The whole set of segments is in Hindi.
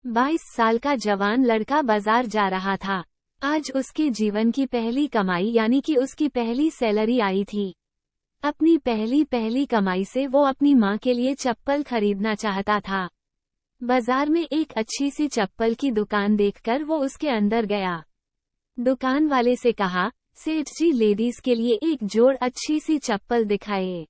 22 साल का जवान लड़का बाजार जा रहा था। आज उसके जीवन की पहली कमाई यानी कि उसकी पहली सैलरी आई थी। अपनी पहली कमाई से वो अपनी माँ के लिए चप्पल खरीदना चाहता था। बाजार में एक अच्छी सी चप्पल की दुकान देखकर वो उसके अंदर गया। दुकान वाले से कहा, सेठ जी लेडीज के लिए एक जोड़ अच्छी सी चप्पल दिखाए।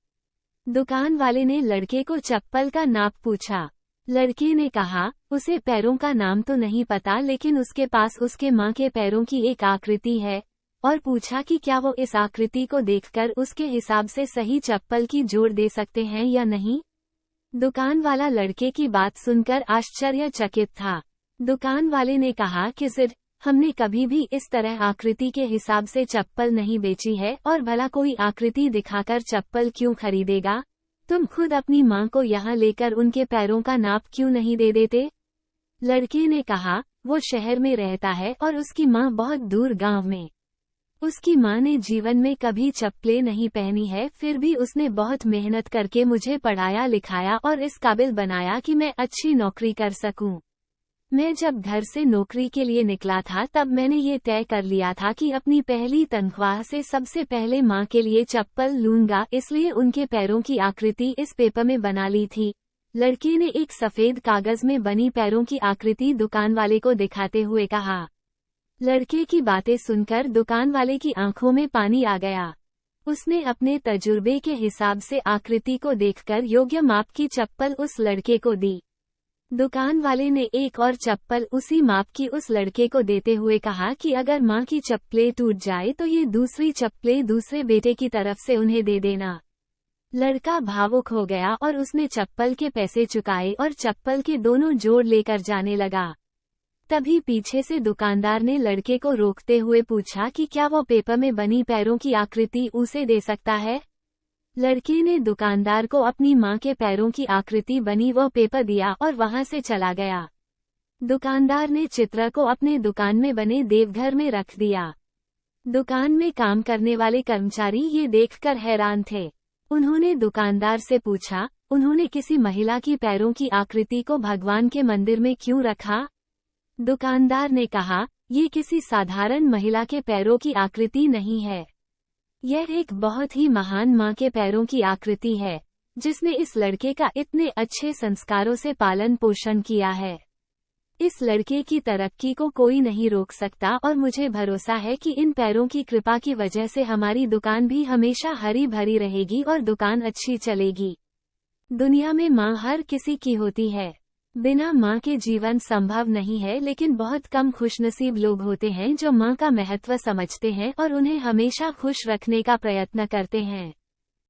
दुकान वाले ने लड़के को चप्पल का नाप पूछा। लड़के ने कहा, उसे पैरों का नाम तो नहीं पता लेकिन उसके पास उसके माँ के पैरों की एक आकृति है, और पूछा कि क्या वो इस आकृति को देखकर उसके हिसाब से सही चप्पल की जोड़ दे सकते हैं या नहीं। दुकान वाला लड़के की बात सुनकर आश्चर्यचकित था। दुकान वाले ने कहा कि सिर, हमने कभी भी इस तरह आकृति के हिसाब से चप्पल नहीं बेची है, और भला कोई आकृति दिखाकर चप्पल क्यों खरीदेगा। तुम खुद अपनी माँ को यहाँ लेकर उनके पैरों का नाप क्यों नहीं दे देते। लड़के ने कहा, वो शहर में रहता है और उसकी माँ बहुत दूर गांव में। उसकी माँ ने जीवन में कभी चप्पलें नहीं पहनी है, फिर भी उसने बहुत मेहनत करके मुझे पढ़ाया लिखाया और इस काबिल बनाया कि मैं अच्छी नौकरी कर सकूं। मैं जब घर से नौकरी के लिए निकला था तब मैंने ये तय कर लिया था कि अपनी पहली तनख्वाह से सबसे पहले माँ के लिए चप्पल लूंगा, इसलिए उनके पैरों की आकृति इस पेपर में बना ली थी। लड़के ने एक सफेद कागज में बनी पैरों की आकृति दुकान वाले को दिखाते हुए कहा। लड़के की बातें सुनकर दुकान वाले की आंखों में पानी आ गया। उसने अपने तजुर्बे के हिसाब से आकृति को देखकर योग्य माप की चप्पल उस लड़के को दी। दुकान वाले ने एक और चप्पल उसी माप की उस लड़के को देते हुए कहा कि अगर माँ की चप्पलें टूट जाए तो ये दूसरी चप्पलें दूसरे बेटे की तरफ से उन्हें दे देना। लड़का भावुक हो गया और उसने चप्पल के पैसे चुकाए और चप्पल के दोनों जोड़ लेकर जाने लगा। तभी पीछे से दुकानदार ने लड़के को रोकते हुए पूछा कि क्या वो पेपर में बनी पैरों की आकृति उसे दे सकता है। लड़के ने दुकानदार को अपनी माँ के पैरों की आकृति बनी वो पेपर दिया और वहां से चला गया। दुकानदार ने चित्र को अपने दुकान में बने देवघर में रख दिया। दुकान में काम करने वाले कर्मचारी ये देखकर हैरान थे। उन्होंने दुकानदार से पूछा, उन्होंने किसी महिला की पैरों की आकृति को भगवान के मंदिर में क्यों रखा। दुकानदार ने कहा, ये किसी साधारण महिला के पैरों की आकृति नहीं है। यह एक बहुत ही महान माँ के पैरों की आकृति है, जिसने इस लड़के का इतने अच्छे संस्कारों से पालन पोषण किया है। इस लड़के की तरक्की को कोई नहीं रोक सकता और मुझे भरोसा है कि इन पैरों की कृपा की वजह से हमारी दुकान भी हमेशा हरी भरी रहेगी और दुकान अच्छी चलेगी। दुनिया में माँ हर किसी की होती है। बिना माँ के जीवन संभव नहीं है, लेकिन बहुत कम खुशनसीब लोग होते हैं जो माँ का महत्व समझते हैं और उन्हें हमेशा खुश रखने का प्रयत्न करते हैं।